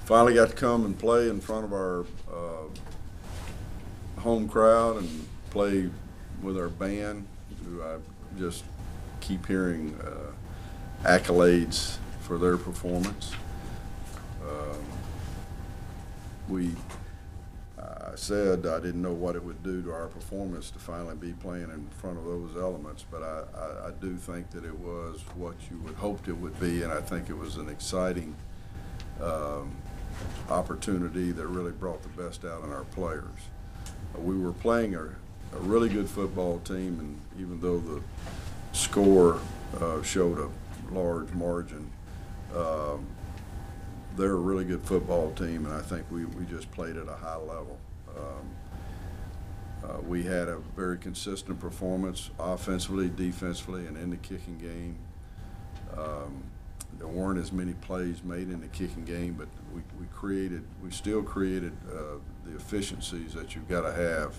finally got to come and play in front of our home crowd and play with our band, who I just keep hearing accolades for their performance. I said I didn't know what it would do to our performance to finally be playing in front of those elements, but I do think that it was what you would hoped it would be, and I think it was an exciting opportunity that really brought the best out in our players. We were playing a really good football team, and even though the score showed a large margin, they're a really good football team, and I think we just played at a high level. We had a very consistent performance offensively, defensively, and in the kicking game. There weren't as many plays made in the kicking game, but we still created the efficiencies that you've got to have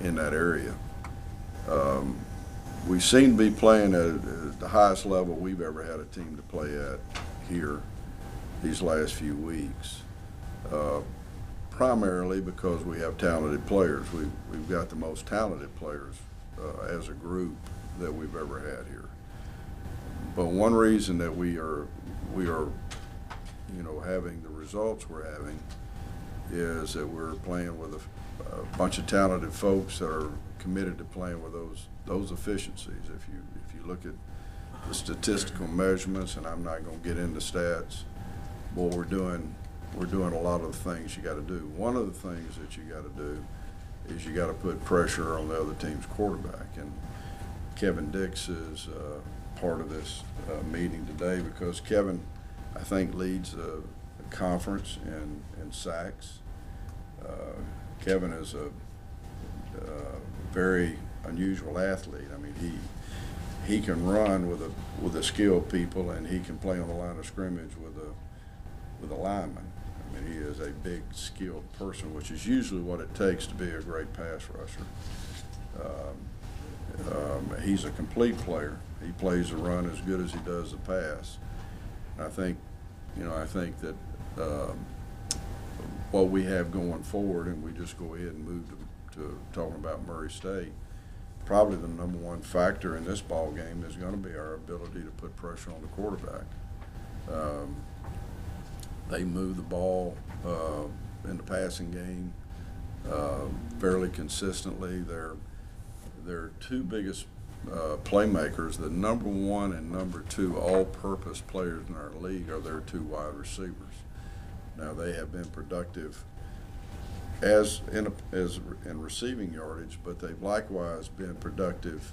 in that area. We seem to be playing at the highest level we've ever had a team to play at here these last few weeks, primarily because we have talented players. We've got the most talented players as a group that we've ever had here. But one reason that we are having the results we're having is that we're playing with a bunch of talented folks that are committed to playing with those efficiencies. If you look at the statistical measurements, and I'm not going to get into stats, well, we're doing a lot of the things you got to do. One of the things that you got to do is you got to put pressure on the other team's quarterback, and Kevin Dix is part of this meeting today because Kevin, I think, leads the conference in sacks. Kevin is a very unusual athlete. I mean, he can run with the skilled people, and he can play on the line of scrimmage with a lineman. I mean, he is a big, skilled person, which is usually what it takes to be a great pass rusher. He's a complete player. He plays the run as good as he does the pass. And I think that what we have going forward, and we just go ahead and move to talking about Murray State, probably the number one factor in this ball game is going to be our ability to put pressure on the quarterback. They move the ball in the passing game fairly consistently. Their two biggest playmakers, the number one and number two all-purpose players in our league, are their two wide receivers. Now, they have been productive as in receiving yardage, but they've likewise been productive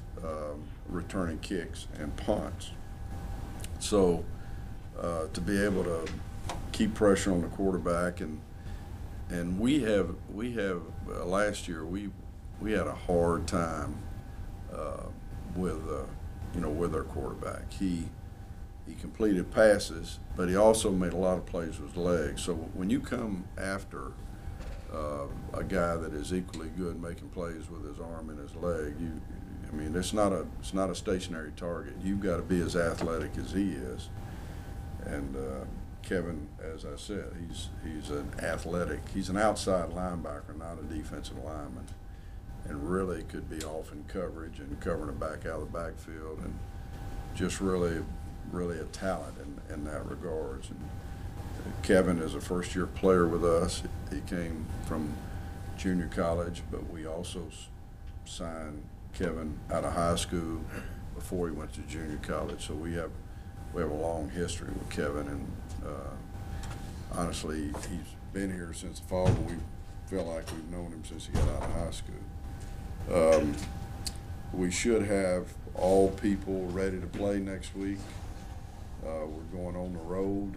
returning kicks and punts. So to be able to keep pressure on the quarterback, and we have last year we had a hard time with our quarterback. He completed passes, but he also made a lot of plays with his legs. So when you come after a guy that is equally good making plays with his arm and his leg, it's not a stationary target. You've got to be as athletic as he is. And Kevin, as I said, he's an outside linebacker, not a defensive lineman, and really could be off in coverage and covering a back out of the backfield, and just really a talent in that regards. And Kevin is a first-year player with us. He came from junior college, but we also signed Kevin out of high school before he went to junior college. So we have a long history with Kevin, and honestly, he's been here since the fall, but we feel like we've known him since he got out of high school. We should have all people ready to play next week. We're going on the road.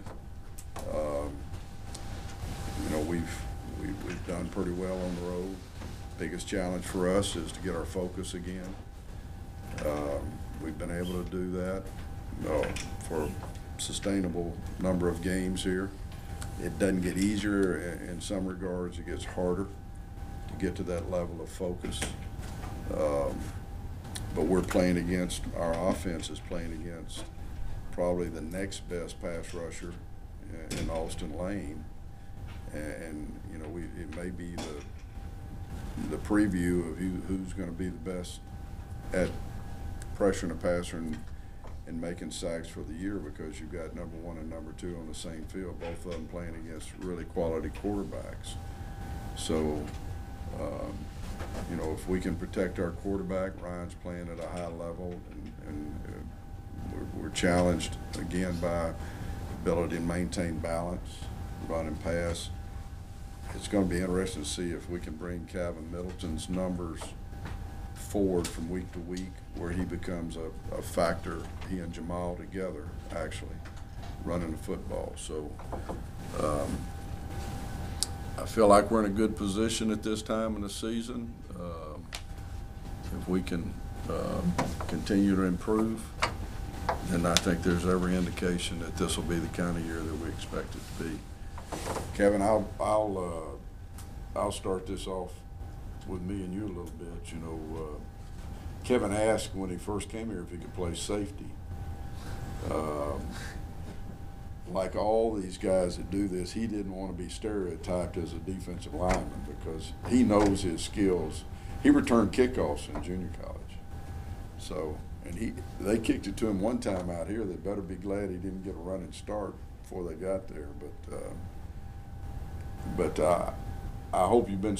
We've done pretty well on the road. Biggest challenge for us is to get our focus again. We've been able to do that for a sustainable number of games here. It doesn't get easier in some regards. It gets harder to get to that level of focus. But we're playing against, our offense is playing against probably the next best pass rusher in Austin Lane, and you know, it may be the preview of who's going to be the best at pressuring a passer and making sacks for the year, because you've got number one and number two on the same field, both of them playing against really quality quarterbacks. So, you know, if we can protect our quarterback, Ryan's playing at a high level, and we're challenged again by ability to maintain balance, run and pass. It's going to be interesting to see if we can bring Calvin Middleton's numbers forward from week to week, where he becomes a factor, he and Jamal together, actually, running the football. So I feel like we're in a good position at this time in the season. If we can continue to improve, then I think there's every indication that this will be the kind of year that we expect it to be. Kevin, I'll start this off with me and you a little bit. You know, Kevin asked when he first came here if he could play safety. Like all these guys that do this, he didn't want to be stereotyped as a defensive lineman because he knows his skills. He returned kickoffs in junior college. So, and they kicked it to him one time out here. They better be glad he didn't get a running start before they got there. But I hope you've been